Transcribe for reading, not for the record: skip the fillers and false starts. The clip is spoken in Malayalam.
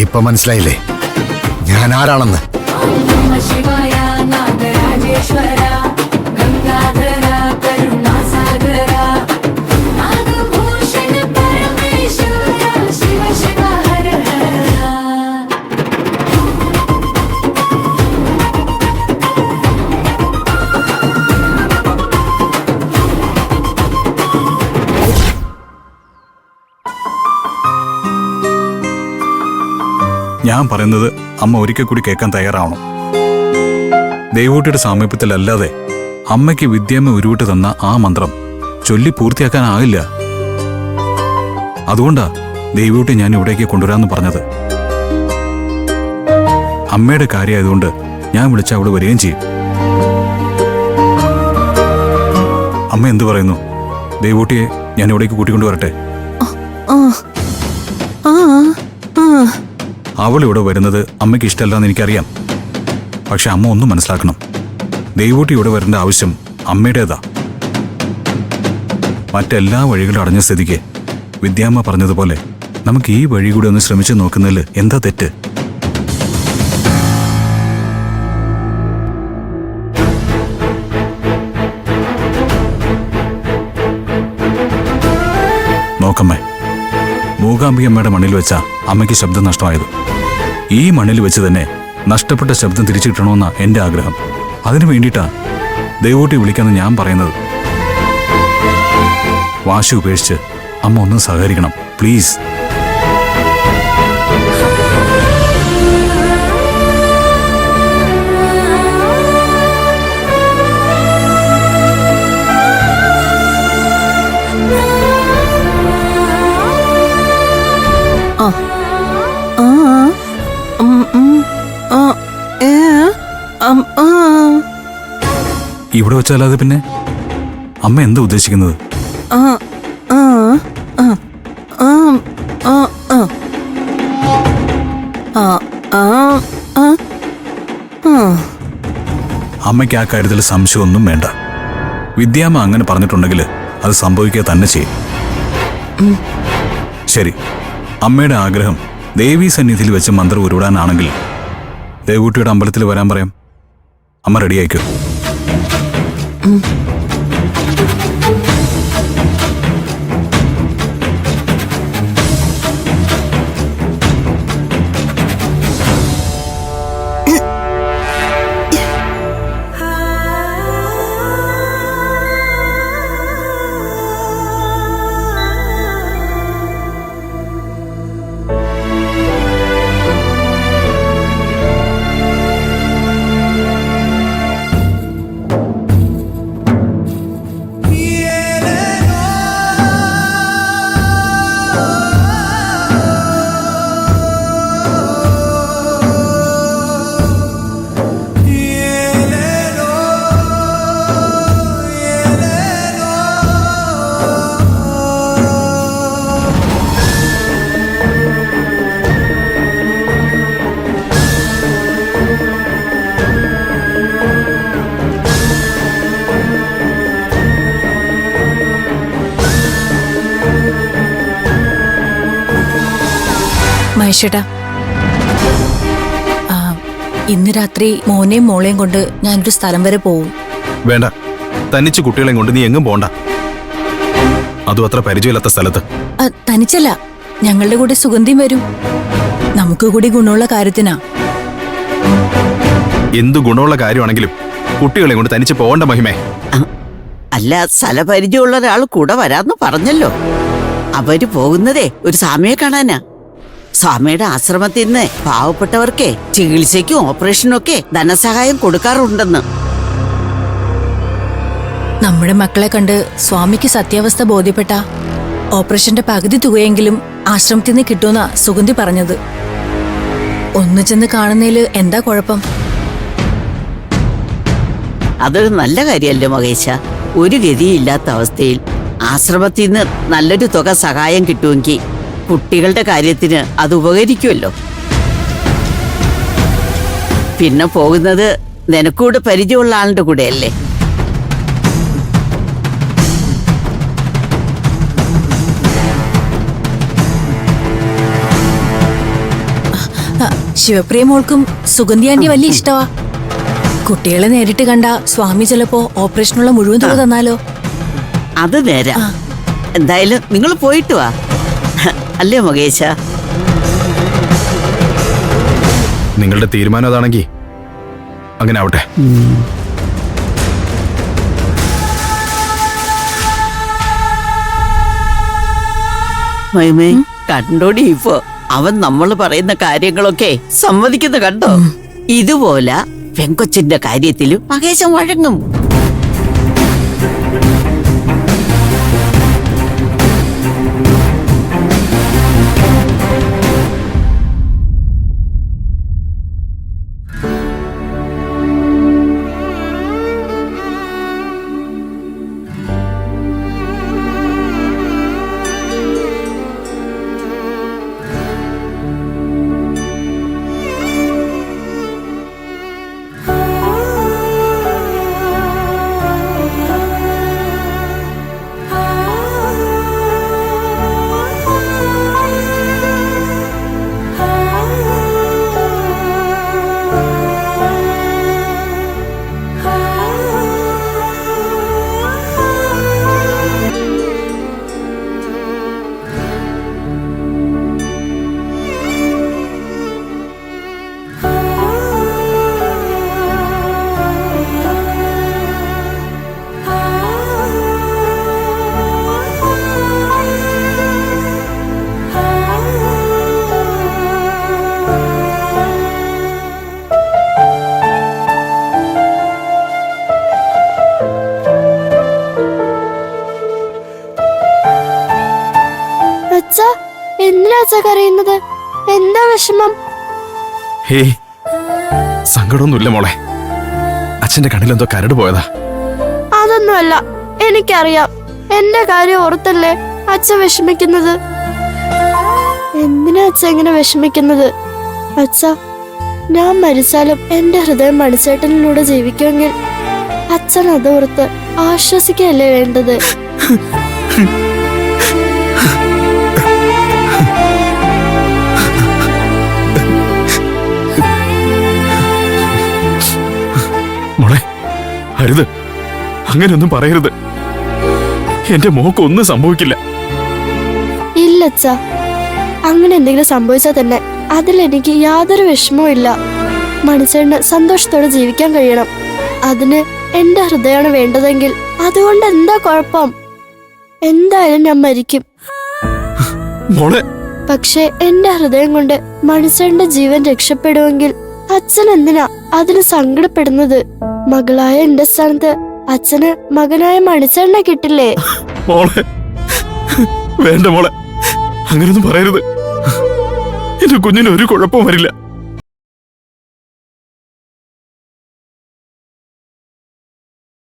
ഇപ്പൊ മനസ്സിലായില്ലേ ഞാൻ ആരാണെന്ന്? ഞാൻ പറയുന്നത് അമ്മ ഒരിക്കൽ കൂടി കേൾക്കാൻ തയ്യാറാവണം. ദേവൂട്ടിയുടെ സാമീപ്യത്തിലല്ലാതെ അമ്മയ്ക്ക് വിദ്യാമ്മ ഉരുവിട്ട് തന്ന ആ മന്ത്രം ചൊല്ലി പൂർത്തിയാക്കാനാകില്ല. അതുകൊണ്ടാ ദേവൂട്ടി ഞാൻ ഇവിടേക്ക് കൊണ്ടുവരാമെന്ന് പറഞ്ഞത്. അമ്മയുടെ കാര്യമായതുകൊണ്ട് ഞാൻ വിളിച്ച അവിടെ വരികയും ചെയ്യും. അമ്മ എന്തു പറയുന്നു? ദേവൂട്ടിയെ ഞാൻ ഇവിടേക്ക് കൂട്ടിക്കൊണ്ടുവരട്ടെ? അവൾ ഇവിടെ വരുന്നത് അമ്മയ്ക്ക് ഇഷ്ടമല്ലെന്ന് എനിക്കറിയാം. പക്ഷെ അമ്മ ഒന്നും മനസ്സിലാക്കണം. ദേവൂട്ടി ഇവിടെ വരേണ്ട ആവശ്യം അമ്മയുടേതാ. മറ്റെല്ലാ വഴികളും അടഞ്ഞ സ്ഥിതിക്ക് വിദ്യാമ്മ പറഞ്ഞതുപോലെ നമുക്ക് ഈ വഴി കൂടി ഒന്ന് ശ്രമിച്ചു നോക്കുന്നതിൽ എന്താ തെറ്റ്? നോക്കമ്മേ, മൂകാംബികമ്മയുടെ മണ്ണിൽ വെച്ച അമ്മയ്ക്ക് ശബ്ദം നഷ്ടമായത്. ഈ മണ്ണിൽ വെച്ച് തന്നെ നഷ്ടപ്പെട്ട ശബ്ദം തിരിച്ചു കിട്ടണമെന്നാ എന്റെ ആഗ്രഹം. അതിനു വേണ്ടിയിട്ടാ ദേവൂട്ടി വിളിക്കാന്ന് ഞാൻ പറയുന്നത്. വാശി ഉപേക്ഷിച്ച് അമ്മ ഒന്ന് സഹകരിക്കണം പ്ലീസ്. ഇവിടെ വെച്ചാലാതെ പിന്നെ അമ്മ എന്താ ഉദ്ദേശിക്കുന്നത്? അമ്മയ്ക്ക് ആ കാര്യത്തിൽ സംശയമൊന്നും വേണ്ട. വിദ്യാമ്മ അങ്ങനെ പറഞ്ഞിട്ടുണ്ടെങ്കിൽ അത് സംഭവിക്കുക തന്നെ ചെയ്യും. ശരി, അമ്മയുടെ ആഗ്രഹം ദേവീ സന്നിധിയിൽ വെച്ച് മന്ത്രം ഉരുവിടാനാണെങ്കിൽ ദേവൂട്ടിയുടെ അമ്പലത്തിൽ വരാൻ പറയാം. അമ്മ റെഡിയായിക്കോ. മഹേഷേട്ടാ, ഇന്ന് രാത്രി മോനെയും മോളെയും കൊണ്ട് ഞാനൊരു സ്ഥലം വരെ പോവും. വേണ്ട, തനിച്ച് കുട്ടികളെയും കൊണ്ട് നീ എങ്ങും പോണ്ട. അതും അത്ര പരിചയമില്ലാത്ത സ്ഥലത്ത്. തനിച്ചല്ല, ഞങ്ങളുടെ കൂടെ സുഗന്ധിയും വരും. നമുക്ക് കൂടി ഗുണമുള്ള കാര്യത്തിനാ. എന്തു ഗുണമുള്ള കാര്യമാണെങ്കിലും കുട്ടികളെയും കൊണ്ട് തനിച്ച് പോകണ്ട മഹിമേ. അല്ല, സ്ഥലപരിചയമുള്ള ഒരാൾ കൂടെ വരാന്ന് പറഞ്ഞല്ലോ. അവര് പോകുന്നതേ ഒരു സ്വാമിയെ കാണാനാ. സ്വാമിയുടെ ആശ്രമത്തിൽ നിന്ന് പാവപ്പെട്ടവർക്കേ ചികിത്സയ്ക്കും ഓപ്പറേഷനും ഒക്കെ ധനസഹായം കൊടുക്കാറുണ്ടെന്ന്. നമ്മുടെ മക്കളെ കണ്ട് സ്വാമിക്ക് സത്യാവസ്ഥ ബോധ്യപ്പെട്ട ഓപ്പറേഷന്റെ പകുതി തുകയെങ്കിലും ആശ്രമത്തിൽ നിന്ന് കിട്ടുമെന്നാ സുഗന്ധി പറഞ്ഞത്. ഒന്ന് ചെന്ന് കാണുന്നതില് എന്താ കുഴപ്പം? അതൊരു നല്ല കാര്യമല്ലേ മഹേശ. ഒരു ഗതിയില്ലാത്ത അവസ്ഥയിൽ ആശ്രമത്തിൽ നിന്ന് നല്ലൊരു തുക സഹായം കിട്ടുമെങ്കിൽ കുട്ടികളുടെ കാര്യത്തിന് അത് ഉപകരിക്കുമല്ലോ. പിന്നെ പോകുന്നത് നിനക്കൂടെ പരിചയമുള്ള ആളുടെ കൂടെയല്ലേ. ശിവപ്രിയ മോൾക്കും സുഗന്ധി ആന്റി വലിയ ഇഷ്ടവാ. കുട്ടികളെ നേരിട്ട് കണ്ട സ്വാമി ചിലപ്പോ ഓപ്പറേഷനുള്ള മുഴുവൻ തുക തന്നാലോ? അത് നേരാ. എന്തായാലും നിങ്ങൾ പോയിട്ട് വാ, അല്ലേ മുകേശ? നിങ്ങളുടെ തീരുമാനം അതാണെങ്കിൽ അങ്ങനെ ആവട്ടെ. മൈമേ, കണ്ടോടി ഇപ്പോ അവൻ നമ്മൾ പറയുന്ന കാര്യങ്ങളൊക്കെ സമ്മതിക്കുന്ന കണ്ടോ? ഇതുപോലെ പെങ്കൊച്ചിന്റെ കാര്യത്തിലും മകേശൻ വഴങ്ങും. എന്തിനാ കരയുന്നത്? എന്താ വിഷമം? ഹേയ്, സങ്കടമൊന്നുമില്ല മോളെ. അച്ഛന്റെ കണ്ണിലെന്തോ കരട് പോയതാ. അതൊന്നുമല്ല, എനിക്കറിയാം. എന്റെ കാര്യം ഓർത്തല്ലേ അച്ഛൻ വിഷമിക്കുന്നത്. എന്തിനാ അച്ഛൻ ഇങ്ങനെ വിഷമിക്കുന്നത്? അച്ഛ, ഞാൻ മരിച്ചാലും എന്റെ ഹൃദയം മണിച്ചേട്ടനിലൂടെ ജീവിക്കുമെങ്കിൽ അച്ഛൻ അതോർത്ത് ആശ്വസിക്കല്ലേ വേണ്ടത്. മോളെ, അരുത്, അങ്ങനെയൊന്നും പറയരുത്. എന്റെ മോക്കൊന്നും സംഭവിക്കില്ല. ഇല്ല അച്ഛ, അങ്ങനെ എന്തെങ്കിലും സംഭവിച്ചാൽ തന്നെ അതിലെനിക്ക് യാതൊരു വിഷമവും ഇല്ല. മണിച്ചേട്ടന് സന്തോഷത്തോടെ ജീവിക്കാൻ കഴിയണം. അതിന് എന്റെ ഹൃദയമാണ് വേണ്ടതെങ്കിൽ അതുകൊണ്ട് എന്താ കുഴപ്പം? എന്തായാലും ഞാൻ മരിക്കും. മോളെ, പക്ഷെ എന്റെ ഹൃദയം കൊണ്ട് മണിച്ചേട്ടന്റെ ജീവൻ രക്ഷപ്പെടുമെങ്കിൽ അച്ഛൻ എന്തിനാ അതിന് സങ്കടപ്പെടുന്നത്? മകളായ എന്റെ സ്ഥാനത്ത് അച്ഛന് മകനായ മണിച്ചേട്ടനെ കിട്ടില്ലേ? മോളെ, വേണ്ട മോളെ, അങ്ങനെയൊന്നും പറയരുത്. എന്റെ കുഞ്ഞിന് ഒരു കുഴപ്പവും വരില്ല.